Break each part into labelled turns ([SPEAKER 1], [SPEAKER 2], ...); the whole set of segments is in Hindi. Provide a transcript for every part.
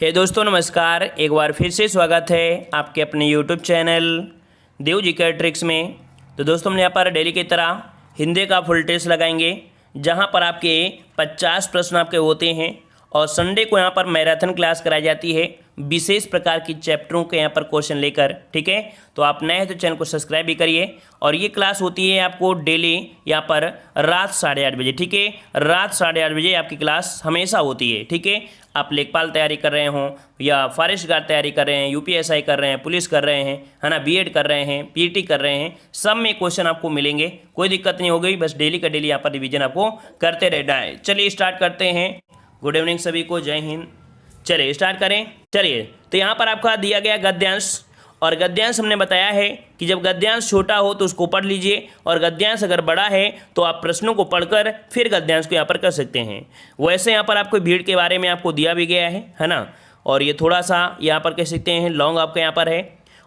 [SPEAKER 1] हे दोस्तों नमस्कार। एक बार फिर से स्वागत है आपके अपने यूट्यूब चैनल देव जी के ट्रिक्स में। तो दोस्तों हम यहाँ पर डेली की तरह हिंदी का फुल टेस्ट लगाएंगे, जहाँ पर आपके 50 प्रश्न आपके होते हैं और संडे को यहाँ पर मैराथन क्लास कराई जाती है विशेष प्रकार की चैप्टरों के यहाँ पर क्वेश्चन लेकर। ठीक है, तो आप नए हैं तो चैनल को सब्सक्राइब भी करिए। और ये क्लास होती है आपको डेली यहाँ पर रात 8:30 बजे। ठीक है, रात 8:30 बजे आपकी क्लास हमेशा होती है। ठीक है, आप लेखपाल तैयारी कर रहे हों या फॉरेस्ट गार्ड तैयारी कर रहे हैं, यूपीएसआई कर रहे हैं, पुलिस कर रहे हैं, है ना, बीएड कर रहे हैं, पीटी कर रहे हैं, सब में क्वेश्चन आपको मिलेंगे, कोई दिक्कत नहीं होगी। बस डेली का डेली यहाँ पर रिवीजन आपको करते रहना है। चलिए स्टार्ट करते हैं। गुड इवनिंग सभी को, जय हिंद। चलिए स्टार्ट करें। चलिए, तो यहाँ पर आपका दिया गया गद्यांश, और गद्यांश हमने बताया है कि जब गद्यांश छोटा हो तो उसको पढ़ लीजिए, और गद्यांश अगर बड़ा है तो आप प्रश्नों को पढ़कर फिर गद्यांश को यहाँ पर कर सकते हैं। वैसे यहाँ पर आपको भीड़ के बारे में आपको दिया भी गया है ना, और ये थोड़ा सा यहाँ पर कह सकते हैं लॉन्ग आपका यहाँ पर है,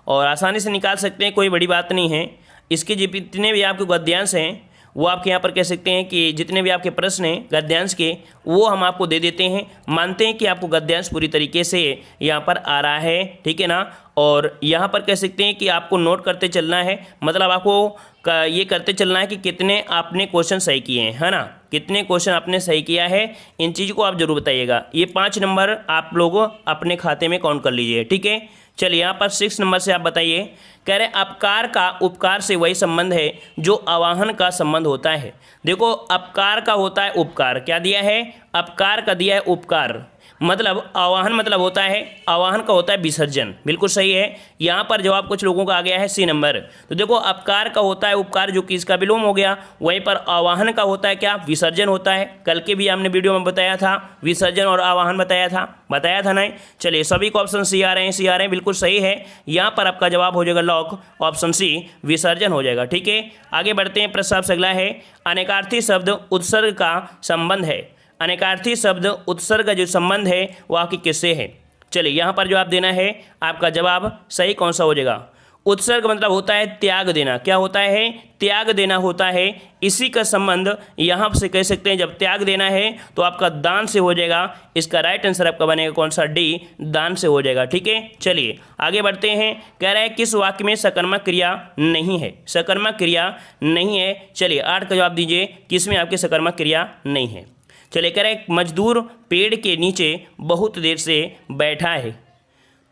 [SPEAKER 1] और आसानी से निकाल सकते हैं, कोई बड़ी बात नहीं है। इसके जितने भी आपके गद्यांश हैं वो आपके यहाँ पर कह सकते हैं कि जितने भी आपके प्रश्न हैं गद्यांश के, वो हम आपको दे देते हैं। मानते हैं कि आपको गद्यांश पूरी तरीके से यहाँ पर आ रहा है, ठीक है ना। और यहाँ पर कह सकते हैं कि आपको नोट करते चलना है, मतलब आपको ये करते चलना है कि कितने आपने क्वेश्चन सही किए हैं, है ना, कितने क्वेश्चन आपने सही किया है। इन चीज़ को आप जरूर बताइएगा। ये 5 नंबर आप लोग अपने खाते में काउंट कर लीजिए। ठीक है, चलिए यहाँ पर 6 नंबर से आप बताइए। कह रहे अपकार का उपकार से वही संबंध है जो आवाहन का संबंध होता है। देखो, अपकार का होता है उपकार, क्या दिया है, अपकार का दिया है उपकार, मतलब आवाहन मतलब होता है, आवाहन का होता है विसर्जन। बिल्कुल सही है। यहाँ पर जवाब कुछ लोगों का आ गया है सी नंबर। तो देखो, अपकार का होता है उपकार, जो कि इसका विलोम हो गया। वहीं पर आवाहन का होता है क्या, विसर्जन होता है। कल के भी हमने वीडियो में बताया था, विसर्जन और आवाहन बताया था नहीं। चलिए, सभी को ऑप्शन सी आ रहे हैं, बिल्कुल सही है। यहाँ पर आपका जवाब हो जाएगा लॉक, ऑप्शन सी विसर्जन हो जाएगा। ठीक है, आगे बढ़ते हैं। प्रश्न आपसे अगला है, अनेकार्थी शब्द उत्सर्ग का संबंध है। अनेकार्थी शब्द उत्सर्ग का जो संबंध है वो आपकी किससे है। चलिए, यहाँ पर जवाब देना है, आपका जवाब सही कौन सा हो जाएगा। उत्सर्ग मतलब होता है त्याग देना। क्या होता है, त्याग देना होता है। इसी का संबंध यहाँ से कह सकते हैं, जब त्याग देना है तो आपका दान से हो जाएगा। इसका राइट आंसर आपका बनेगा कौन सा, डी, दान से हो जाएगा। ठीक है, चलिए आगे बढ़ते हैं। कह रहा है किस वाक्य में सकर्मक क्रिया नहीं है, सकर्मक क्रिया नहीं है। चलिए 8 का जवाब दीजिए, किसमें आपकी सकर्मक क्रिया नहीं है। चलिए, कह रहे एक मजदूर पेड़ के नीचे बहुत देर से बैठा है।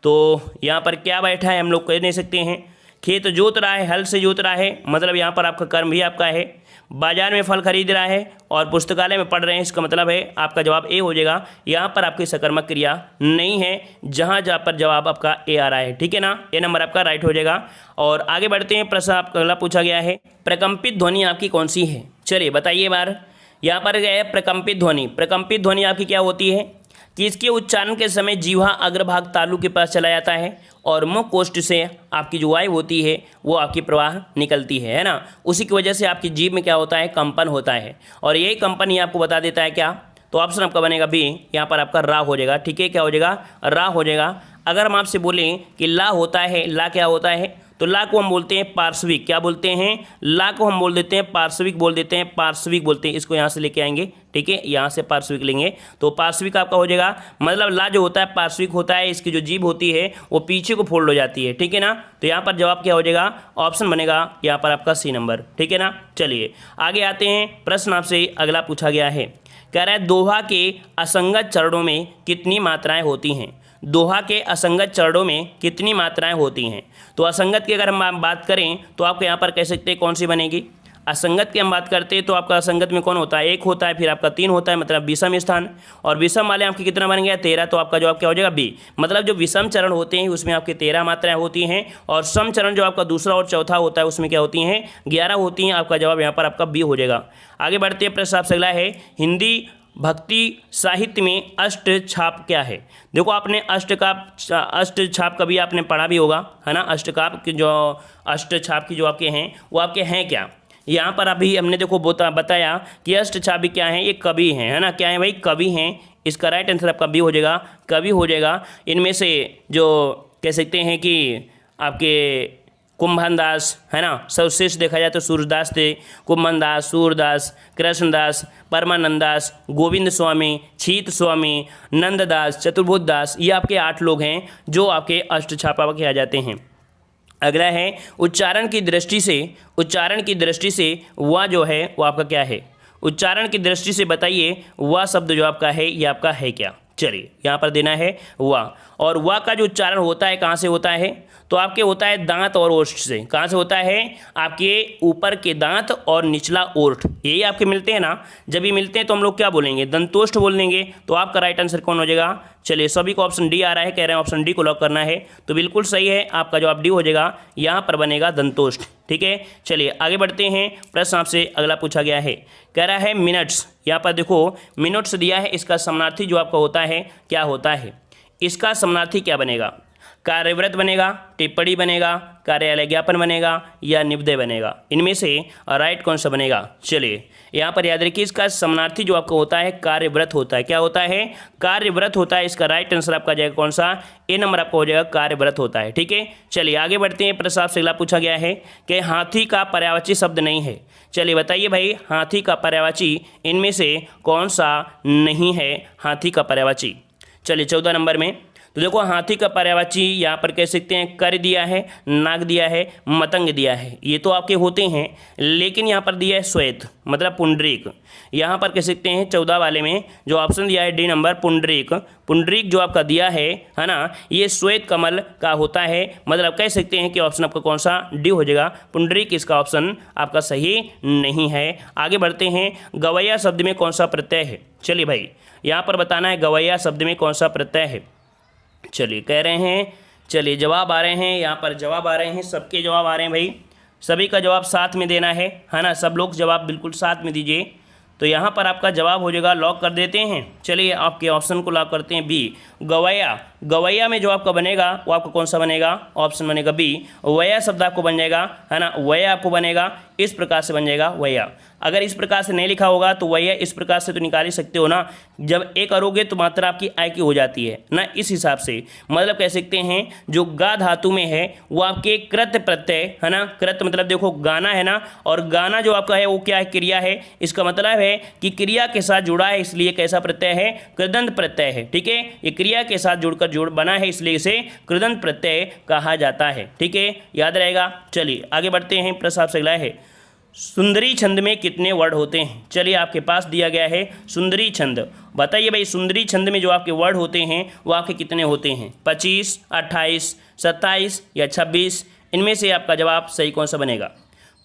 [SPEAKER 1] तो यहाँ पर क्या बैठा है हम लोग कह नहीं सकते हैं। खेत जोत रहा है, हल से जोत रहा है, मतलब यहाँ पर आपका कर्म भी आपका है। बाजार में फल खरीद रहा है और पुस्तकालय में पढ़ रहे हैं, इसका मतलब है आपका जवाब ए हो जाएगा। यहाँ पर आपकी सकर्मक क्रिया नहीं है, जहाँ पर जवाब आपका ए आ रहा है। ठीक है ना, ए नंबर आपका राइट हो जाएगा। और आगे बढ़ते हैं। प्रश्न आपका अगला पूछा गया है, प्रकम्पित ध्वनि आपकी कौन सी है। चलिए बताइए बार। यहाँ पर गया है प्रकम्पित ध्वनि। प्रकम्पित ध्वनि आपकी क्या होती है कि इसके उच्चारण के समय जीवा अग्रभाग तालु के पास चला जाता है और मुख कोष्ठ से आपकी जो वायु होती है वो आपकी प्रवाह निकलती है ना। उसी की वजह से आपकी जीभ में क्या होता है, कंपन होता है, और यही कंपन ही आपको बता देता है क्या। तो ऑप्शन आपका बनेगा बी, यहाँ पर आपका रा हो जाएगा। ठीक है, क्या हो जाएगा, रा हो जाएगा। अगर हम आपसे बोलें कि ला होता है, ला क्या होता है, तो ला को हम बोलते हैं पार्श्विक। क्या बोलते हैं, ला को हम बोल देते हैं पार्श्विक, बोल देते हैं पार्श्विक बोलते हैं। इसको यहाँ से लेके आएंगे, ठीक है, यहाँ से पार्श्विक लेंगे तो पार्श्विक आपका हो जाएगा। मतलब ला जो होता है पार्श्विक होता है, इसकी जो जीभ होती है वो पीछे को फोल्ड हो जाती है। ठीक है ना, तो यहाँ पर जवाब क्या हो जाएगा, ऑप्शन बनेगा यहाँ पर आपका सी नंबर। ठीक है ना, चलिए आगे आते हैं। प्रश्न आपसे अगला पूछा गया है, कह रहा है दोहा के असंगत चरणों में कितनी मात्राएं होती हैं। दोहा के असंगत चरणों में कितनी मात्राएं होती हैं। तो असंगत की अगर हम बात करें तो आपको यहाँ पर कह सकते हैं कौन सी बनेगी। असंगत की हम बात करते हैं तो आपका असंगत में कौन होता है, 1 होता है, फिर आपका 3 होता है, मतलब विषम स्थान। और विषम वाले आपके कितना बन गया, 13। तो आपका जवाब क्या हो जाएगा, बी। मतलब जो विषम चरण होते हैं उसमें आपके 13 मात्राएं होती हैं, और सम चरण जो आपका दूसरा और चौथा होता है उसमें क्या होती हैं, 11 होती हैं। आपका जवाब यहाँ पर आपका बी हो जाएगा। आगे बढ़ते हैं। प्रश्न आपसे अगला है, हिंदी भक्ति साहित्य में अष्ट छाप क्या है। देखो, आपने अष्ट छाप कभी आपने पढ़ा भी होगा, है ना। अष्ट छाप की जो आपके हैं वो आपके हैं क्या। यहाँ पर अभी हमने देखो बताया कि अष्ट छाप भी क्या है, ये कवि हैं, है ना। क्या है भाई, कवि हैं। इसका राइट आंसर आपका बी हो जाएगा, कवि हो जाएगा। इनमें से जो कह सकते हैं कि आपके कुंभन दास, है ना। सर्वश्रेष्ठ देखा जाए तो सूरदास थे, कुंभन दास, सूरदास, कृष्णदास, परमानंद दास, गोविंद स्वामी, छीत स्वामी, नंददास, चतुर्भुज दास। ये आपके 8 लोग हैं जो आपके अष्टछापा किया जाते हैं। अगला है उच्चारण की दृष्टि से वह जो है वो आपका क्या है, उच्चारण की दृष्टि से बताइए वह शब्द जो आपका है ये आपका है क्या। चलिए यहाँ पर देना है वह, और वह का जो उच्चारण होता है कहाँ से होता है, तो आपके होता है दांत और ओष्ठ से। कहाँ से होता है, आपके ऊपर के दांत और निचला ओष्ठ, यही आपके मिलते हैं ना। जब ये मिलते हैं तो हम लोग क्या बोलेंगे, दंतोष्ठ बोलेंगे। तो आपका राइट आंसर कौन हो जाएगा। चलिए सभी को ऑप्शन डी आ रहा है, कह रहे हैं ऑप्शन डी को लॉक करना है, तो बिल्कुल सही है, आपका जवाब डी हो जाएगा, यहाँ पर बनेगा दंतोष्ठ। ठीक है, चलिए आगे बढ़ते हैं। प्रश्न आपसे अगला पूछा गया है, कह रहा है मिनट्स। यहाँ पर देखो मिनट्स दिया है, इसका समानार्थी जो आपका होता है क्या होता है, इसका समानार्थी क्या बनेगा, कार्यव्रत बनेगा, टिप्पणी बनेगा, कार्यालय ज्ञापन बनेगा या निबंध बनेगा। इनमें से राइट कौन सा बनेगा। चलिए यहाँ पर याद रखिए, इसका समानार्थी जो आपका होता है कार्यव्रत होता है। क्या होता है, कार्यव्रत होता है। इसका राइट आंसर आपका जाएगा कौन सा, ए नंबर आपका हो जाएगा, कार्यव्रत होता है। ठीक है, चलिए आगे बढ़ते हैं। प्रश्न आपसे अगला पूछा गया है कि हाथी का पर्यायवाची शब्द नहीं है। चलिए बताइए भाई, हाथी का पर्यायवाची इनमें से कौन सा नहीं है, हाथी का पर्यायवाची। चलिए 14 नंबर में, तो देखो हाथी का पर्यायवाची यहाँ पर कह सकते हैं कर दिया है, नाग दिया है, मतंग दिया है, ये तो आपके होते हैं। लेकिन यहाँ पर दिया है श्वेत, मतलब पुंडरीक। यहाँ पर कह सकते हैं 14 वाले में जो ऑप्शन दिया है डी नंबर पुंडरीक, पुंडरीक जो आपका दिया है ना, ये श्वेत कमल का होता है। मतलब कह सकते हैं कि ऑप्शन आपका कौन सा, डी हो जाएगा, पुंडरीक इसका ऑप्शन आपका सही नहीं है। आगे बढ़ते हैं, गवैया शब्द में कौन सा प्रत्यय है। चलिए भाई यहाँ पर बताना है गवैया शब्द में कौन सा प्रत्यय है। चलिए कह रहे हैं, चलिए जवाब आ रहे हैं, यहाँ पर जवाब आ रहे हैं, सबके जवाब आ रहे हैं भाई, सभी का जवाब साथ में देना है ना। सब लोग जवाब बिल्कुल साथ में दीजिए। तो यहाँ पर आपका जवाब हो जाएगा, लॉक कर देते हैं। चलिए आपके ऑप्शन को लॉक करते हैं बी, गवैया। गवैया में जो आपका बनेगा वो आपका कौन सा बनेगा, ऑप्शन बनेगा बी, वैया शब्द आपको बन जाएगा, है ना। वैया आपको बनेगा, इस प्रकार से बन जाएगा वैया। अगर इस प्रकार से नहीं लिखा होगा तो वैया इस प्रकार से तो निकाल ही सकते हो ना, जब ए करोगे तो मात्रा आपकी आय की हो जाती है ना, इस हिसाब से। मतलब कह सकते हैं जो गा धातु में है वो आपके कृत प्रत्यय, है ना। कृत मतलब देखो गाना है ना, और गाना जो आपका है वो क्या है, क्रिया है। इसका मतलब है कि क्रिया के साथ जुड़ा है, इसलिए कैसा प्रत्यय है, कृदंत प्रत्यय है। ठीक है, ये क्रिया के साथ जुड़कर जुड़ बना है, इसलिए इसे कृदंत प्रत्यय कहा जाता है। ठीक है, याद रहेगा। चलिए आगे बढ़ते हैं। प्रश्न आपसे अगला है, सुंदरी छंद में कितने वर्ड होते हैं। चलिए आपके पास दिया गया है सुंदरी छंद, बताइए भाई सुंदरी छंद में जो आपके वर्ड होते हैं वो आपके कितने होते हैं, 25, 28, 27 या 26। इनमें से आपका जवाब सही कौन सा बनेगा।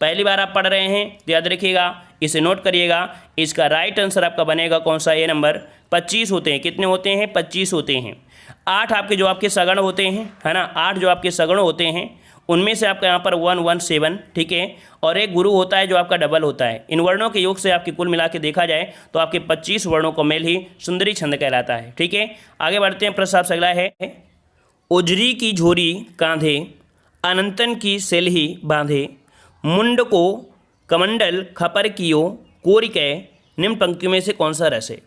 [SPEAKER 1] पहली बार आप पढ़ रहे हैं तो याद रखिएगा, इसे नोट करिएगा। इसका राइट आंसर आपका बनेगा कौन सा, ए नंबर 25 होते हैं। कितने होते हैं, 25 होते हैं। 8 आपके जो आपके सगण होते हैं, है ना, 8 जो आपके सगण होते हैं उनमें से आपका यहाँ पर 117, ठीक है, और एक गुरु होता है जो आपका डबल होता है। इन वर्णों के योग से आपके कुल मिला के देखा जाए तो आपके 25 वर्णों को मेल ही सुंदरी छंद कहलाता है। ठीक है, आगे बढ़ते हैं। प्रश्न आपसे अगला है, उजरी की झोरी कांधे, अनंतन की सेलही बांधे, मुंड को कमंडल खपर कियो कोरिकै, निम्न पंक्तियों में से कौन सा रस है।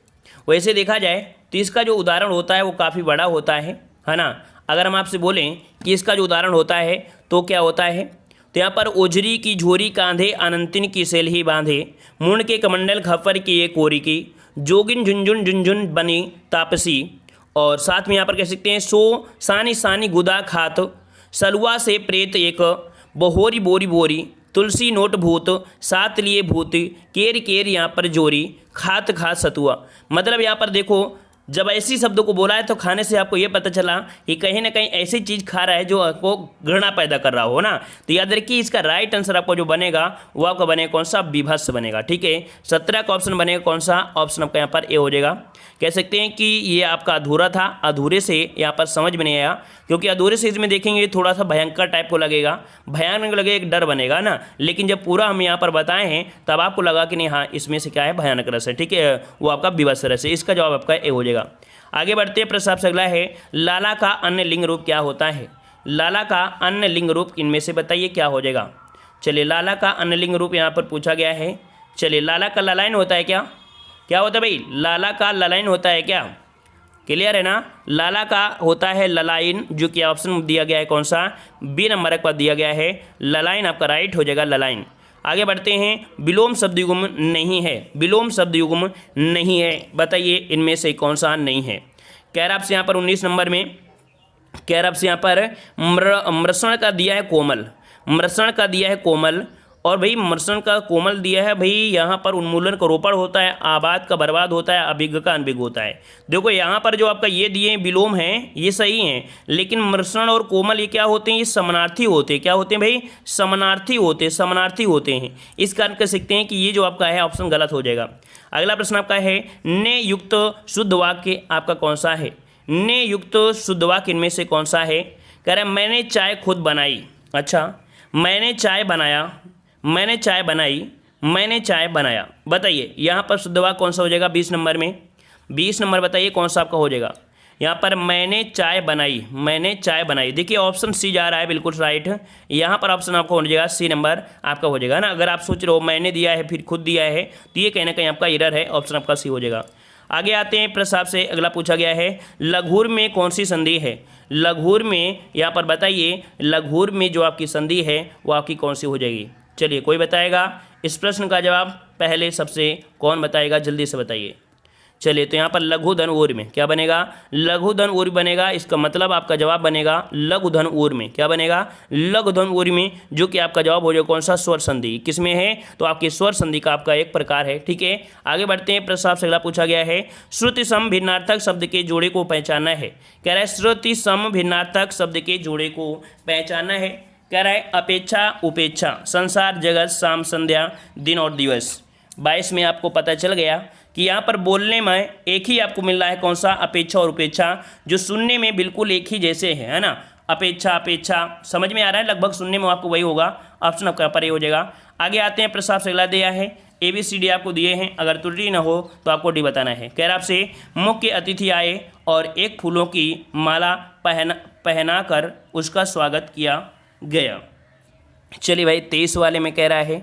[SPEAKER 1] वैसे देखा जाए तो इसका जो उदाहरण होता है वो काफ़ी बड़ा होता है ना। अगर हम आपसे बोलें कि इसका जो उदाहरण होता है तो क्या होता है, तो यहाँ पर ओझरी की झोरी कांधे, अनंतिन की सेलही बांधे, मुंड के कमंडल खपर किए कोरी की, जोगिन झुंझुन झुंझुन बनी तापसी, और साथ में यहाँ पर कह सकते हैं सो सानी सानी गुदा खात, सलुआ से प्रेत एक, बहोरी बोरी बोरी, तुलसी नोट भूत, सात लिए भूत, केर केर यहाँ पर जोरी, खात खात सतुआ। मतलब यहाँ पर देखो जब ऐसी शब्दों को बोला है तो खाने से आपको ये पता चला कि कहीं ना कहीं ऐसी चीज़ खा रहा है जो आपको घृणा पैदा कर रहा हो ना। तो याद रखिए इसका राइट आंसर आपको जो बनेगा वो आपका बनेगा कौन सा, विभत्स बनेगा। ठीक है, 17 का ऑप्शन बनेगा कौन सा, ऑप्शन आपका यहाँ पर ए हो जाएगा। कह सकते हैं कि ये आपका अधूरा था, अधूरे से यहाँ पर समझ में नहीं आया, क्योंकि अधूरे से इसमें देखेंगे थोड़ा सा भयंकर टाइप को लगेगा, भयानक लगेगा, एक डर बनेगा ना। लेकिन जब पूरा हम यहाँ पर बताए हैं तब आपको लगा कि नहीं हाँ इसमें से क्या है, भयानक रस है। ठीक है, वो आपका विभत्स रस है। इसका जवाब आपका ए हो जाएगा। आगे बढ़ते हैं। प्रश्न आपसे अगला है, लाला का अन्य लिंग रूप क्या होता है। लाला का अन्य लिंग रूप इनमें से बताइए क्या हो जाएगा। चलिए लाला का अन्य लिंग रूप यहाँ पर पूछा गया है। चलिए लाला का ललायन होता है क्या, क्या होता है भाई, लाला का ललायन होता है क्या, क्लियर है ना। लाला का होता है ललाइन, जो कि ऑप्शन दिया गया है कौन सा, बी नंबर पर दिया गया है ललाइन, आपका राइट हो जाएगा ललाइन। आगे बढ़ते हैं। विलोम शब्द युग्म नहीं है, विलोम शब्द युग्म नहीं है, बताइए इनमें से कौन सा नहीं है। कह रहा आपसे यहाँ पर 19 नंबर में, कह रहा आपसे यहाँ पर मृषण का दिया है कोमल, मृषण का दिया है कोमल, और भाई मृषण का कोमल दिया है भाई, यहाँ पर उन्मूलन का रोपण होता है, आबाद का बर्बाद होता है, अभिज्ञ का अनभिज्ञ होता है। देखो यहाँ पर जो आपका ये दिए विलोम हैं ये सही हैं, लेकिन मृषण और कोमल ये क्या होते हैं, ये समानार्थी होते हैं। क्या होते हैं भाई, समानार्थी होते हैं, समानार्थी होते हैं। इस कारण कह सकते हैं कि ये जो आपका है ऑप्शन गलत हो जाएगा। अगला प्रश्न आपका है ने युक्त शुद्ध वाक्य आपका कौन सा है, ने युक्त शुद्ध वाक्य इनमें से कौन सा है। कह रहे हैं मैंने चाय खुद बनाई, अच्छा मैंने चाय बनाया, मैंने चाय बनाई, मैंने चाय बनाया, बताइए यहाँ पर शुद्ध वाक्य कौन सा हो जाएगा 20 नंबर में, 20 नंबर बताइए कौन सा आपका हो जाएगा। यहाँ पर मैंने चाय बनाई, मैंने चाय बनाई, देखिए ऑप्शन सी जा रहा है बिल्कुल राइट। यहाँ पर ऑप्शन आपका हो जाएगा सी नंबर आपका हो जाएगा ना। अगर आप सोच रहे हो मैंने दिया है फिर खुद दिया है तो ये कहीं ना कहीं आपका एरर है, ऑप्शन आपका सी हो जाएगा। आगे आते हैं प्रश्न आपसे अगला पूछा गया है लघुर में कौन सी संधि है, लघुर में यहाँ पर बताइए लघुर में जो आपकी संधि है वो आपकी कौन सी हो जाएगी। चलिए कोई बताएगा इस प्रश्न का जवाब, पहले सबसे कौन बताएगा, जल्दी से बताइए। चलिए तो यहाँ पर लघु धन ऊर् में क्या बनेगा, लघु धन ऊर् बनेगा। इसका मतलब आपका जवाब बनेगा लघु धन ऊर् में, क्या बनेगा, लघु धन ऊर् में, जो कि आपका जवाब हो जाएगा कौन सा, स्वर संधि। किसमें है, तो आपके स्वर संधि का आपका एक प्रकार है। ठीक है, आगे बढ़ते हैं। प्रश्न आपसे अगला पूछा गया है श्रुति सम भिन्नार्थक शब्द के जोड़े को पहचानना है। कह रहा है श्रुति सम भिन्नार्थक शब्द के जोड़े को पहचानना है। कह रहा है अपेक्षा उपेक्षा, संसार जगत शाम संध्या दिन और दिवस। 22 में आपको पता चल गया कि यहाँ पर बोलने में एक ही आपको मिल रहा है कौन सा, अपेक्षा और उपेक्षा, जो सुनने में बिल्कुल एक ही जैसे है ना। अपेक्षा अपेक्षा समझ में आ रहा है, लगभग सुनने में आपको वही होगा, ऑप्शन आपका पर ये हो जाएगा। आगे आते हैं। प्रश्न आपसे अगला दिया है ABCD आपको दिए हैं, अगर त्रुटि न हो तो आपको डी बताना है। कह रहा आपसे मुख्य अतिथि आए और एक फूलों की माला पहना कर उसका स्वागत किया गया। चलिए भाई 23 वाले में कह रहा है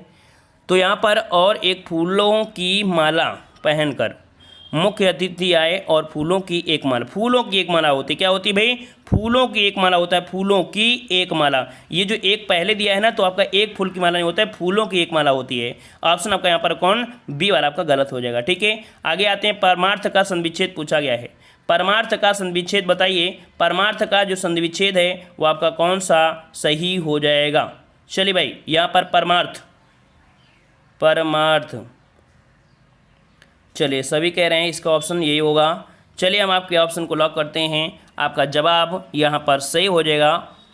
[SPEAKER 1] तो यहाँ पर और एक फूलों की माला पहनकर मुख्य अतिथि आए और फूलों की एक माला, फूलों की एक माला होती क्या होती भाई, फूलों की एक माला होता है, फूलों की एक माला। ये जो एक पहले दिया है ना तो आपका एक फूल की माला नहीं होता है, फूलों की एक माला होती है। ऑप्शन आपका यहाँ पर कौन, बी वाला आपका गलत हो जाएगा। ठीक है, आगे आते हैं। परमार्थ का संविच्छेद पूछा गया है, परमार्थ का संविच्छेद बताइए, परमार्थ का जो संविच्छेद है वो आपका कौन सा सही हो जाएगा। चलिए भाई यहाँ पर परमार्थ, परमार्थ, चलिए सभी कह रहे हैं इसका ऑप्शन यही होगा। चलिए हम आपके ऑप्शन को लॉक करते हैं, आपका जवाब यहाँ पर सही हो जाएगा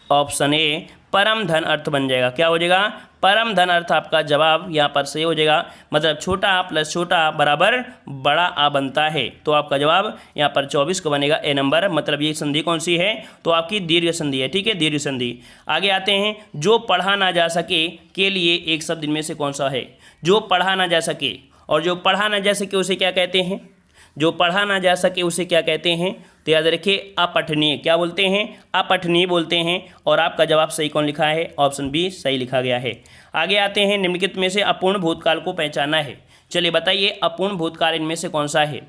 [SPEAKER 1] ऑप्शन ए, परम धन अर्थ बन जाएगा। क्या हो जाएगा, परम धन अर्थ आपका जवाब यहाँ पर सही हो जाएगा। मतलब छोटा आ प्लस छोटा बराबर बड़ा आ बनता है, तो आपका जवाब यहाँ पर 24 का बनेगा ए नंबर। मतलब ये संधि कौन सी है, तो आपकी दीर्घ संधि है। ठीक है, दीर्घ संधि। आगे आते हैं। जो पढ़ा ना जा सके के लिए एक शब्द इनमें से कौन सा है, जो पढ़ा ना जा सके, और जो पढ़ा ना जा सके उसे क्या कहते हैं, जो पढ़ा ना जा सके उसे क्या कहते हैं, तो याद रखिए अपठनीय। क्या बोलते हैं, अपठनीय बोलते हैं। और आपका जवाब सही कौन लिखा है, ऑप्शन बी सही लिखा गया है। आगे आते हैं। निम्नलिखित में से अपूर्ण भूतकाल को पहचानना है। चलिए बताइए अपूर्ण भूतकाल इनमें से कौन सा है।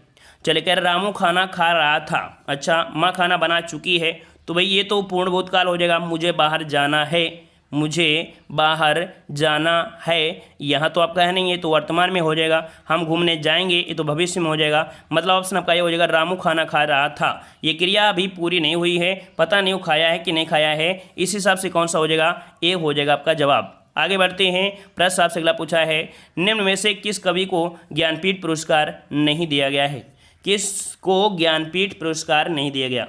[SPEAKER 1] चलिए कह रहे रामू खाना खा रहा था, अच्छा माँ खाना बना चुकी है, तो भाई ये तो पूर्ण भूतकाल हो जाएगा। मुझे बाहर जाना है, मुझे बाहर जाना है, यहाँ तो आपका है नहीं, ये तो वर्तमान में हो जाएगा। हम घूमने जाएंगे, ये तो भविष्य में हो जाएगा। मतलब ऑप्शन आपका ये हो जाएगा रामू खाना खा रहा था। ये क्रिया अभी पूरी नहीं हुई है, पता नहीं वो खाया है कि नहीं खाया है, इस हिसाब से कौन सा हो जाएगा, ए हो जाएगा आपका जवाब। आगे बढ़ते हैं। प्रश्न आपसे अगला पूछा है निम्न में से किस कवि को ज्ञानपीठ पुरस्कार नहीं दिया गया है, किसको ज्ञानपीठ पुरस्कार नहीं दिया गया।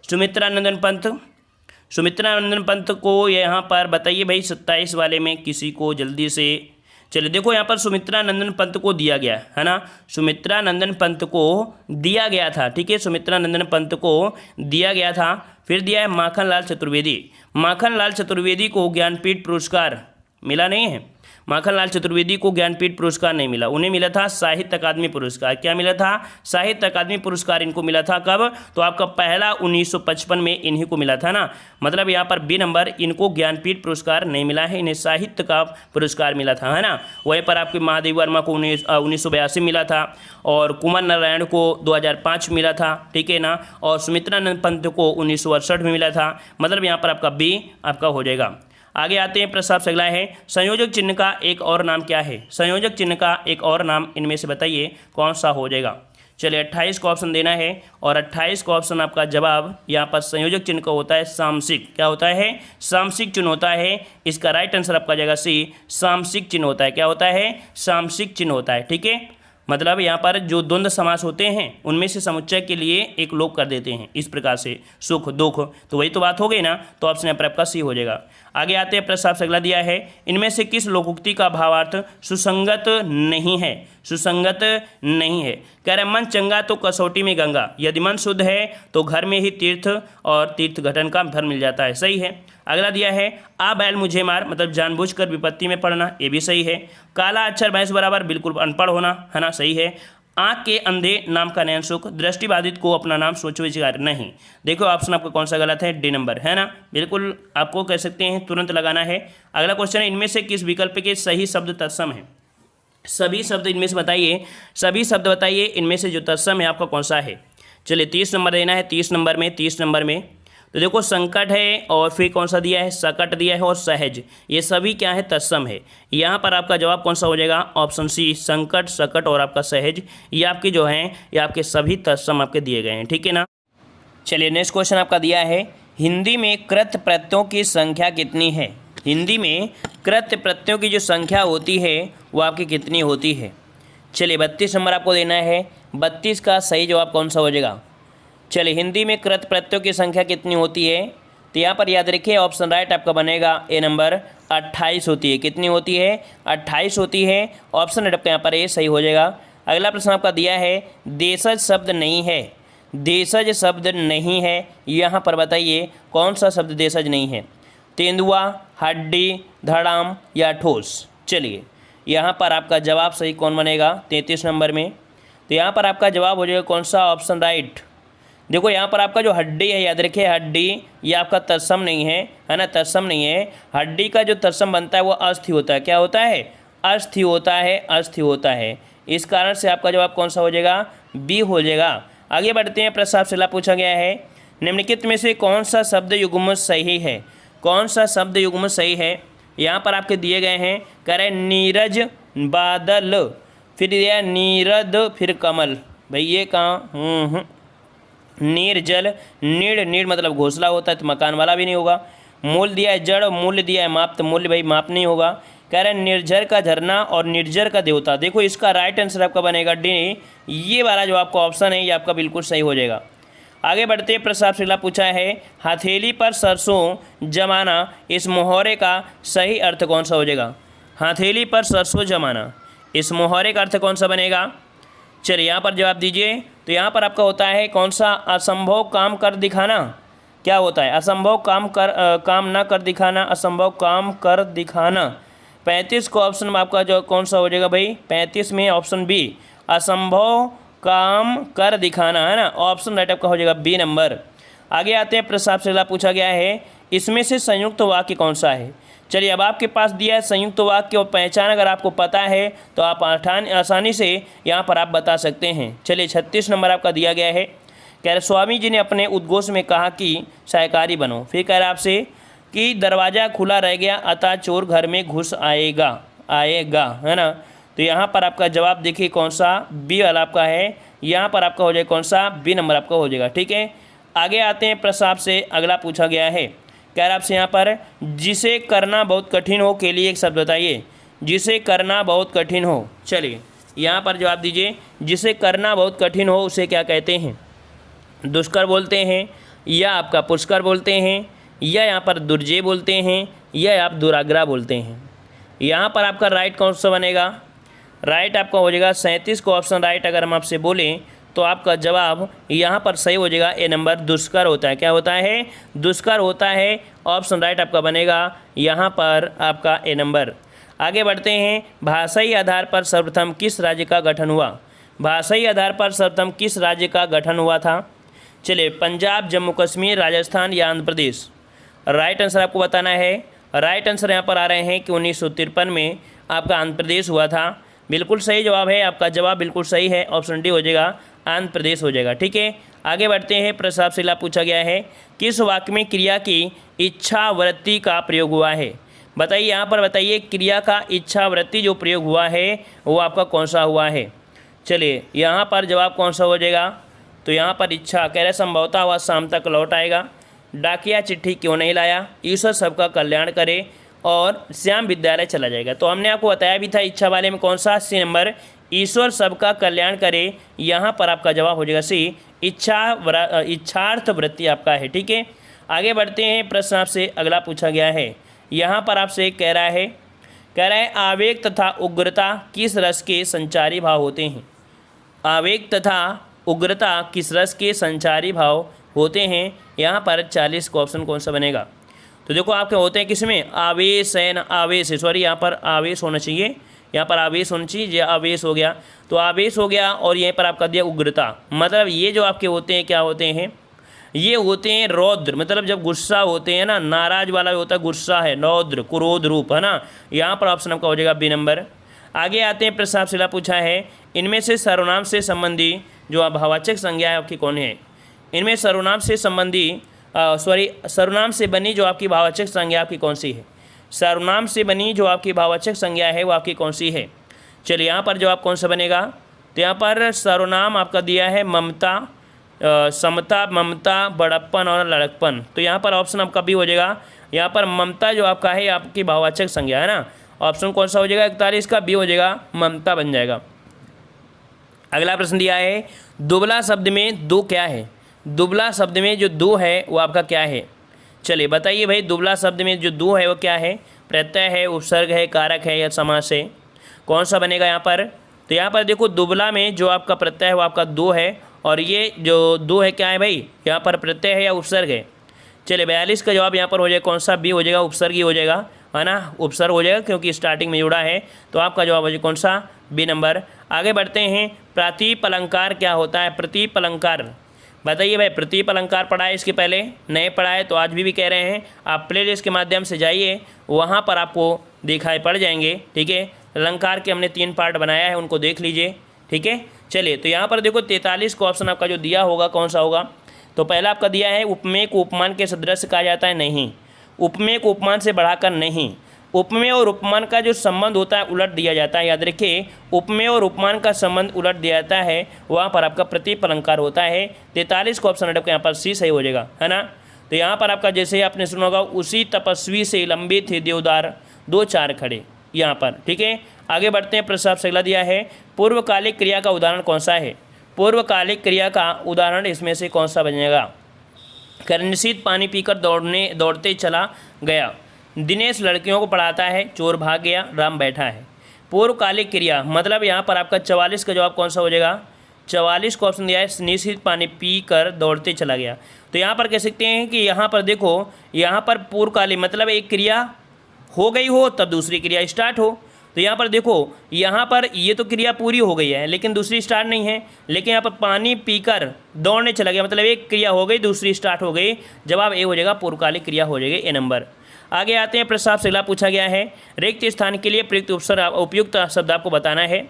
[SPEAKER 1] सुमित्रानंदन पंत, सुमित्रानंदन पंत को यहाँ पर बताइए भाई 27 वाले में किसी को जल्दी से। चलिए देखो यहाँ पर सुमित्रानंदन पंत को दिया गया है ना, सुमित्रानंदन पंत को दिया गया था। ठीक है, सुमित्रानंदन पंत को दिया गया था। फिर दिया है माखनलाल चतुर्वेदी, माखनलाल चतुर्वेदी को ज्ञानपीठ पुरस्कार मिला नहीं है। माखनलाल चतुर्वेदी को ज्ञानपीठ पुरस्कार नहीं मिला, उन्हें मिला था साहित्य अकादमी पुरस्कार। क्या मिला था? साहित्य अकादमी पुरस्कार इनको मिला था। कब? तो आपका पहला 1955 में इन्हीं को मिला था ना। मतलब यहाँ पर बी नंबर, इनको ज्ञानपीठ पुरस्कार नहीं मिला है, इन्हें साहित्य का पुरस्कार मिला था, है ना। वहीं पर आपके महादेव वर्मा को 1982 मिला था, और कुमार नारायण को 2005 मिला था, ठीक है ना। और सुमित्रानंद पंत को 1968 में मिला था। मतलब यहाँ पर आपका बी आपका हो जाएगा। आगे आते हैं, प्रश्न आपसे अगला है, संयोजक चिन्ह का एक और नाम क्या है? संयोजक चिन्ह का एक और नाम इनमें से बताइए कौन सा हो जाएगा। चलिए 28 का ऑप्शन देना है, और 28 का ऑप्शन आपका जवाब यहाँ पर संयोजक चिन्ह का होता है सामसिक। क्या होता है? सामसिक चिन्ह होता है। इसका राइट आंसर आपका जाएगा सी, सामसिक चिन्ह होता है। क्या होता है? सामसिक चिन्ह होता है, ठीक है। मतलब यहाँ पर जो द्वंद्व समास होते हैं उनमें से समुच्चय के लिए एक लोप कर देते हैं, इस प्रकार से सुख दुख, तो वही तो बात हो गई ना। तो ऑप्शन यहाँ पर आपका सी हो जाएगा। आगे आते हैं, प्रश्न आपसे अगला दिया है, इनमें से किस लोकोक्ति का भावार्थ सुसंगत नहीं है? सुसंगत नहीं है। कह रहे मन चंगा तो कसौटी में गंगा, यदि मन शुद्ध है तो घर में ही तीर्थ और तीर्थ घटन का फल मिल जाता है। सही है। अगला दिया है, आ बैल मुझे मार, मतलब जानबूझकर विपत्ति में पड़ना, ये भी सही है। काला अक्षर भैंस बराबर, बिल्कुल अनपढ़ होना, है ना, सही है। आँख के अंधे नाम का नयन सुख, दृष्टिबाधित को अपना नाम सोच विचार नहीं। देखो ऑप्शन आपका कौन सा गलत है? डी नंबर, है ना। बिल्कुल आपको कह सकते हैं तुरंत लगाना है। अगला क्वेश्चन है, इनमें से किस विकल्प के सही शब्द तत्सम है? सभी शब्द इनमें से बताइए, सभी शब्द बताइए इनमें से जो तत्सम है आपका कौन सा है। चलिए 30 नंबर देना है। 30 नंबर में तो देखो संकट है, और फिर कौन सा दिया है? सकट दिया है, और सहज, ये सभी क्या है? तत्सम है। यहाँ पर आपका जवाब कौन सा हो जाएगा? ऑप्शन सी, संकट, सकट और आपका सहज, ये आपके जो हैं ये आपके सभी तत्सम आपके दिए गए हैं, ठीक है ना। चलिए नेक्स्ट क्वेश्चन आपका दिया है, हिंदी में कृत प्रत्ययों की संख्या कितनी है? हिंदी में कृत प्रत्ययों की जो संख्या होती है वो आपकी कितनी होती है? चलिए 32 नंबर आपको देना है। 32 का सही जवाब कौन सा हो जाएगा? चलिए हिंदी में कृत प्रत्ययों की संख्या कितनी होती है? तो यहाँ पर याद रखिए ऑप्शन राइट आपका बनेगा ए नंबर, 28 होती है। कितनी होती है? 28 होती है। ऑप्शन राइट आपका यहाँ पर ए सही हो जाएगा। अगला प्रश्न आपका दिया है, देशज शब्द नहीं है, देशज शब्द नहीं है, यहाँ पर बताइए कौन सा शब्द देशज नहीं है? तेंदुआ, हड्डी, धड़ाम या ठोस। चलिए यहाँ पर आपका जवाब सही कौन बनेगा 33 नंबर में? तो यहाँ पर आपका जवाब हो जाएगा कौन सा? Option right. देखो यहाँ पर आपका जो हड्डी है, याद रखिए हड्डी ये आपका तत्सम नहीं है, है ना, तत्सम नहीं है। हड्डी का जो तत्सम बनता है वो अस्थि होता है। क्या होता है? अस्थि होता है, अस्थि होता है। इस कारण से आपका जवाब कौन सा हो जाएगा? बी हो जाएगा। आगे बढ़ते हैं, प्रश्न आपसे पूछा गया है, निम्नलिखित में से कौन सा शब्द युग्म सही है? कौन सा शब्द युग्म सही है? यहाँ पर आपके दिए गए हैं, कह रहे नीरज, बादल, फिर दिया नीरद, फिर कमल। भाई ये कहाँ? निर्जल, नीड़ मतलब घोंसला होता है, तो मकान वाला भी नहीं होगा। मूल दिया है जड़, मूल्य दिया है माप, तो मूल्य भाई माप नहीं होगा। कह रहे हैं निर्जर का झरना और निर्जर का देवता। देखो इसका राइट आंसर आपका बनेगा डी, ये वाला जो आपका ऑप्शन है ये आपका बिल्कुल सही हो जाएगा। आगे बढ़ते प्रश्न आपसे अगला पूछा है, हथेली पर सरसों जमाना, इस मुहावरे का सही अर्थ कौन सा हो जाएगा? हथेली पर सरसों जमाना, इस मुहावरे का अर्थ कौन सा बनेगा? चलिए यहाँ पर जवाब दीजिए। तो यहाँ पर आपका होता है कौन सा? असंभव काम कर दिखाना। क्या होता है? असंभव काम ना कर दिखाना, असंभव काम कर दिखाना। 35 को ऑप्शन में आपका जो कौन सा हो जाएगा भाई? 35 में ऑप्शन बी, असंभव काम कर दिखाना, है ना। ऑप्शन राइट आपका हो जाएगा बी नंबर। आगे आते हैं, प्रश्न आपसे अगला पूछा गया है, इसमें से संयुक्त वाक्य कौन सा है? चलिए अब आपके पास दिया है संयुक्त वाक्य और पहचान, अगर आपको पता है तो आप आसानी से यहाँ पर आप बता सकते हैं। चलिए 36 नंबर आपका दिया गया है, कह रहे स्वामी जी ने अपने उद्घोष में कहा कि सहकारी बनो। फिर कह रहे आपसे कि दरवाज़ा खुला रह गया अतः चोर घर में घुस आएगा, है ना। तो यहाँ पर आपका जवाब देखिए कौन सा? बी वाला आपका है। यहाँ पर आपका हो जाएगा कौन सा? बी नंबर आपका हो जाएगा, ठीक है। आगे आते हैं, प्रश्न आपसे अगला पूछा गया है, कह रहा आपसे यहाँ पर जिसे करना बहुत कठिन हो के लिए एक शब्द बताइए। जिसे करना बहुत कठिन हो। चलिए यहाँ पर जवाब दीजिए, जिसे करना बहुत कठिन हो उसे क्या कहते हैं? दुष्कर बोलते हैं, या आपका पुष्कर बोलते हैं, या यहाँ पर दुर्जय बोलते हैं, या आप दुराग्रह बोलते हैं। यहाँ पर आपका राइट कौन सा बनेगा? राइट आपका हो जाएगा 37 को ऑप्शन राइट अगर हम आपसे बोलें तो आपका जवाब यहाँ पर सही हो जाएगा ए नंबर, दुष्कर होता है। क्या होता है? दुष्कर होता है। ऑप्शन राइट आपका बनेगा यहाँ पर आपका ए नंबर। आगे बढ़ते हैं, भाषाई आधार पर सर्वप्रथम किस राज्य का गठन हुआ? भाषाई आधार पर सर्वप्रथम किस राज्य का गठन हुआ था? चलिए, पंजाब, जम्मू कश्मीर, राजस्थान या आंध्र प्रदेश? राइट आंसर आपको बताना है। राइट आंसर यहाँ पर आ रहे हैं कि 1953 में आपका आंध्र प्रदेश हुआ था। बिल्कुल सही जवाब है, आपका जवाब बिल्कुल सही है, ऑप्शन डी हो जाएगा, आंध्र प्रदेश हो जाएगा। ठीक है, आगे बढ़ते हैं। प्रश्न आपसे पूछा गया है, किस वाक्य में क्रिया की इच्छावृत्ति का प्रयोग हुआ है? बताइए, यहाँ पर बताइए, क्रिया का इच्छावृत्ति जो प्रयोग हुआ है वो आपका कौन सा हुआ है? चलिए, यहाँ पर जवाब कौन सा हो जाएगा? तो यहाँ पर इच्छा कह रहे संभवतः वह शाम तक लौट आएगा, डाकिया चिट्ठी क्यों नहीं लाया, ईश्वर सबका कल्याण करे और श्याम विद्यालय चला जाएगा। तो हमने आपको बताया भी था इच्छा वाले में कौन सा, सी नंबर, ईश्वर सबका कल्याण करे। यहाँ पर आपका जवाब हो जाएगा सी, इच्छार्थ वृत्ति आपका है। ठीक है, आगे बढ़ते हैं। प्रश्न आपसे अगला पूछा गया है, यहाँ पर आपसे कह रहा है आवेग तथा उग्रता किस रस के संचारी भाव होते हैं? आवेग तथा उग्रता किस रस के संचारी भाव होते हैं? यहाँ पर 40 का ऑप्शन कौन सा बनेगा? तो देखो, आपके होते हैं किसमें, आवेश है ना, आवेश, सॉरी यहाँ पर आवेश होना चाहिए, यहाँ पर आवेश होना चाहिए, ये आवेश हो गया, तो आवेश हो गया। और यहीं पर आपका दिया उग्रता, मतलब ये जो आपके होते हैं क्या होते हैं, ये होते हैं रौद्र, मतलब जब गुस्सा होते हैं ना, नाराज वाला होता है गुस्सा है, रौद्र, क्रोध रूप, है ना। यहाँ पर ऑप्शन आपका हो जाएगा बी नंबर। आगे आते हैं। प्रश्न आपसे पूछा है, इनमें से सर्वनाम से संबंधी जो भाववाचक संज्ञा है आपकी कौन है? इनमें सर्वनाम से संबंधी सर्वनाम से बनी जो आपकी भाववाचक संज्ञा आपकी कौन सी है? सर्वनाम से बनी जो आपकी भाववाचक संज्ञा है वो आपकी कौन सी है? चलिए, यहाँ पर जवाब कौन सा बनेगा? तो यहाँ पर सर्वनाम आपका दिया है ममता, समता, ममता, बड़प्पन और लड़कपन। तो यहाँ पर ऑप्शन आपका बी हो जाएगा। यहाँ पर ममता जो आपका है आपकी भाववाचक संज्ञा है ना, ऑप्शन कौन सा हो जाएगा? 41 का बी हो जाएगा, ममता बन जाएगा। अगला प्रश्न दिया है, दुबला शब्द में दो क्या है? दुबला शब्द में जो दो है वो आपका क्या है? चलिए बताइए भाई, दुबला शब्द में जो दो है वो क्या है? प्रत्यय है, उपसर्ग है, कारक है या समास है? कौन सा बनेगा यहाँ पर? तो यहाँ पर देखो, दुबला में जो आपका प्रत्यय है वो आपका दो है, और ये जो दो है क्या है भाई? यहाँ पर प्रत्यय है या उपसर्ग है? चलिए, 42 का जवाब यहाँ पर हो जाएगा कौन सा? बी हो जाएगा, उपसर्ग ही हो जाएगा, है ना, उपसर्ग हो जाएगा क्योंकि स्टार्टिंग में जुड़ा है। तो आपका जवाब हो जाएगा कौन सा? B number. आगे बढ़ते हैं। प्रातीप अलंकार क्या होता है? प्रतीप अलंकार बताइए भाई। प्रतीप अलंकार पढ़ा है इसके पहले? नहीं पढ़ा है तो आज भी कह रहे हैं, आप प्लेलिस्ट के माध्यम से जाइए, वहाँ पर आपको दिखाई पड़ जाएंगे। ठीक है, अलंकार के हमने 3 पार्ट बनाया है, उनको देख लीजिए। ठीक है, चलिए, तो यहाँ पर देखो 43 को ऑप्शन आपका जो दिया होगा कौन सा होगा? तो पहला आपका दिया है, उपमेय को उपमान के सदृश कहा जाता है, नहीं। उपमेय को उपमान से बढ़ाकर, नहीं। उपमेय और उपमान का जो संबंध होता है उलट दिया जाता है, याद रखिए, उपमेय और उपमान का संबंध उलट दिया जाता है, वहाँ पर आपका प्रतीप अलंकार होता है। 43 को ऑप्शन आपका यहाँ पर सी सही हो जाएगा, है ना। तो यहाँ पर आपका जैसे आपने सुना होगा, उसी तपस्वी से लंबे थे देवदार 2-4 खड़े, यहाँ पर। ठीक है, आगे बढ़ते हैं। प्रश्न आपसे अगला दिया है, पूर्वकालिक क्रिया का उदाहरण कौन सा है? पूर्वकालिक क्रिया का उदाहरण इसमें से कौन सा बनेगा? निश्चित पानी पीकर दौड़ते चला गया, दिनेश लड़कियों को पढ़ाता है, चोर भाग गया, राम बैठा है। पूर्वकालिक क्रिया मतलब यहाँ पर आपका 44 का जवाब कौन सा हो जाएगा? 44 को ऑप्शन दिया है, निश्चित पानी पीकर दौड़ते चला गया। तो यहाँ पर कह सकते हैं कि यहाँ पर देखो, यहाँ पर पूर्वकालिक मतलब एक क्रिया हो गई हो तब दूसरी क्रिया स्टार्ट हो। तो यहाँ पर देखो, यहाँ पर ये तो क्रिया पूरी हो गई है लेकिन दूसरी स्टार्ट नहीं है, लेकिन यहाँ पर पानी पीकर दौड़ने चला गया मतलब एक क्रिया हो गई, दूसरी स्टार्ट हो गई। जवाब ए हो जाएगा, पूर्वकालिक क्रिया हो जाएगी, ए नंबर। आगे आते हैं। प्रश्न आपसे अगला पूछा गया है, रिक्त स्थान के लिए उपयुक्त शब्द आपको बताना है।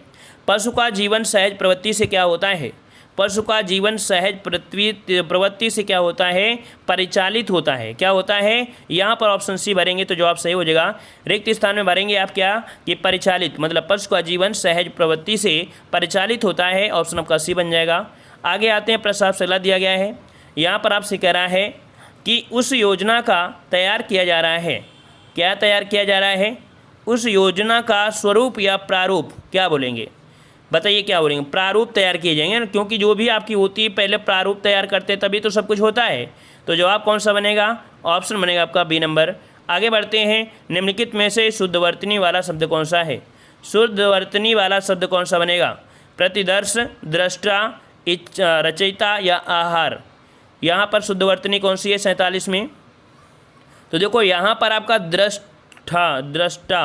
[SPEAKER 1] पशु का जीवन सहज प्रवृत्ति से क्या होता है? पशु का जीवन सहज प्रवृत्ति से क्या होता है? परिचालित होता है। क्या होता है? यहाँ पर ऑप्शन सी भरेंगे तो जवाब सही हो जाएगा। रिक्त स्थान में भरेंगे आप क्या कि परिचालित, मतलब पशु का जीवन सहज प्रवृत्ति से परिचालित होता है, ऑप्शन आपका सी बन जाएगा। आगे आते हैं। प्रश्न आपसे अगला दिया गया है, यहाँ पर आपसे कह रहा है कि उस योजना का तैयार किया जा रहा है। क्या तैयार किया जा रहा है? उस योजना का स्वरूप या प्रारूप क्या बोलेंगे? बताइए क्या बोलेंगे? प्रारूप तैयार किए जाएंगे ना, क्योंकि जो भी आपकी होती है पहले प्रारूप तैयार करते हैं तभी तो सब कुछ होता है। तो जवाब कौन सा बनेगा? ऑप्शन बनेगा आपका बी नंबर। आगे बढ़ते हैं। निम्नलिखित में से शुद्धवर्तनी वाला शब्द कौन सा है? शुद्धवर्तनी वाला शब्द कौन सा बनेगा? प्रतिदर्श, दृष्टा, रचयिता या आहार? यहाँ पर शुद्धवर्तनी कौन सी है 47 में? तो देखो यहाँ पर आपका दृष्टा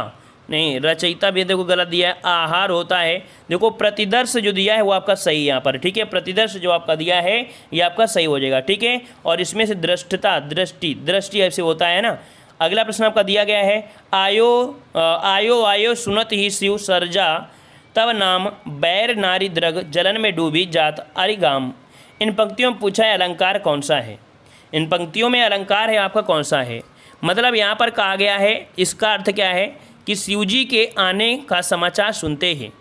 [SPEAKER 1] नहीं, रचयिता भी देखो गलत दिया है, आहार होता है। देखो प्रतिदर्श जो दिया है वो आपका सही है यहाँ पर, ठीक है। प्रतिदर्श जो आपका दिया है ये आपका सही हो जाएगा, ठीक है। और इसमें से दृष्टता, दृष्टि ऐसे होता है ना। अगला प्रश्न आपका दिया गया है, आयो आयो सुनत ही शिव सर्जा, तब नाम बैर नारी द्रग जलन में डूबी जात अरिगाम। इन पंक्तियों में पूछा है अलंकार कौन सा है। इन पंक्तियों में अलंकार है आपका कौन सा है। मतलब यहाँ पर कहा गया है, इसका अर्थ क्या है कि शिवजी के आने का समाचार सुनते हैं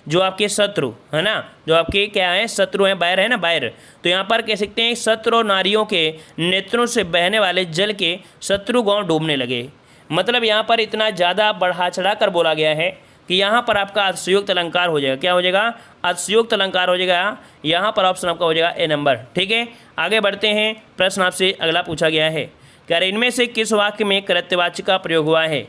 [SPEAKER 1] जो आपके शत्रु है ना, जो आपके क्या है शत्रु हैं, बैर है ना, बैर। तो यहाँ पर कह सकते हैं शत्रु और नारियों के नेत्रों से बहने वाले जल के शत्रु गांव डूबने लगे। मतलब यहाँ पर इतना ज़्यादा बढ़ा चढ़ा कर बोला गया है कि यहाँ पर आपका अतिशयोक्त अलंकार हो जाएगा। क्या हो जाएगा? अतिशयोक्त अलंकार हो जाएगा। यहाँ पर ऑप्शन आपका हो जाएगा ए नंबर, ठीक है। आगे बढ़ते हैं, प्रश्न आपसे अगला पूछा गया है, क्या इनमें से किस वाक्य में कृत्यवाची का प्रयोग हुआ है।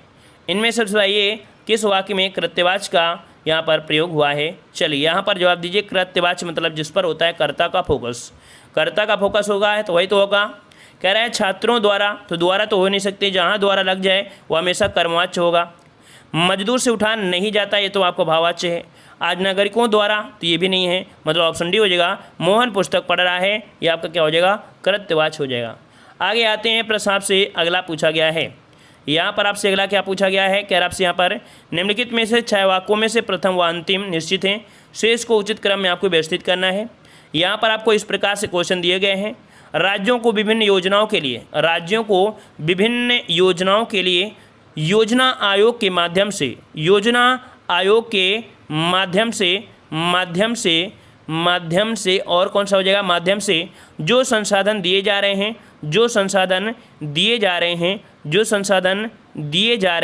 [SPEAKER 1] इनमें से बताइए किस वाक्य में कृत्यवाची का यहाँ पर प्रयोग हुआ है। चलिए यहाँ पर जवाब दीजिए। कृत्यवाची मतलब जिस पर होता है कर्ता का फोकस, कर्ता का फोकस होगा है तो वही तो होगा। कह रहा है छात्रों द्वारा, तो द्वारा तो हो नहीं सकते, जहाँ द्वारा लग जाए वो हमेशा कर्मवाच्य होगा। मजदूर से उठा नहीं जाता, ये तो आपको भाववाच्य है। आज नागरिकों द्वारा, तो ये भी नहीं है, मतलब ऑप्शन डी हो जाएगा। मोहन पुस्तक पढ़ रहा है, ये आपका क्या हो जाएगा? कृत्यवाच्य हो जाएगा। आगे आते हैं, प्रश्न आपसे अगला पूछा गया है। यहाँ पर आपसे अगला क्या पूछा गया है, कह रहा आपसे यहाँ पर निम्नलिखित में से 6 वाक्यों में से प्रथम व अंतिम निश्चित हैं, शेष को उचित क्रम में आपको व्यवस्थित करना है। यहाँ पर आपको इस प्रकार से क्वेश्चन दिए गए हैं, राज्यों को विभिन्न योजनाओं के लिए, राज्यों को विभिन्न योजनाओं के लिए योजना आयोग के माध्यम से, योजना आयोग के माध्यम से और कौन सा हो जाएगा? माध्यम से जो संसाधन दिए जा रहे हैं, जो संसाधन दिए जा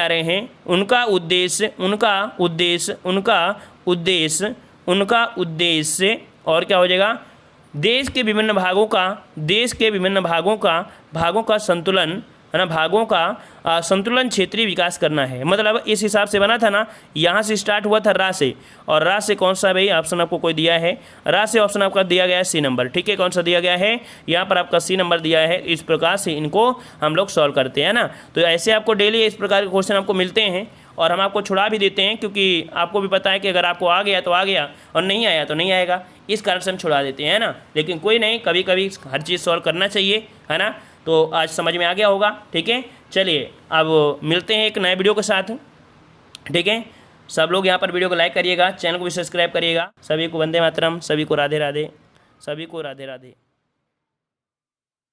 [SPEAKER 1] रहे हैं उनका उद्देश्य और क्या हो जाएगा? देश के विभिन्न भागों का संतुलन है ना, भागों का संतुलन क्षेत्रीय विकास करना है। मतलब इस हिसाब से बना था ना, यहाँ से स्टार्ट हुआ था रा से, और रा से कौन सा भाई ऑप्शन आपको कोई दिया है? रा से ऑप्शन आपका दिया गया है सी नंबर, ठीक है। कौन सा दिया गया है? यहाँ पर आपका सी नंबर दिया है। इस प्रकार से इनको हम लोग सॉल्व करते हैं ना। तो ऐसे आपको डेली इस प्रकार के क्वेश्चन आपको मिलते हैं और हम आपको छुड़ा भी देते हैं, क्योंकि आपको भी पता है कि अगर आपको आ गया तो आ गया और नहीं आया तो नहीं आएगा, इस कारण से हम छुड़ा देते हैं ना। लेकिन कोई नहीं, कभी कभी हर चीज़ सॉल्व करना चाहिए, है ना। तो आज समझ में आ गया होगा, ठीक है। चलिए अब मिलते हैं एक नए वीडियो के साथ, ठीक है। सब लोग यहाँ पर वीडियो को लाइक करिएगा, चैनल को भी सब्सक्राइब करिएगा। सभी को वंदे मातरम, सभी को राधे राधे, सभी को राधे राधे।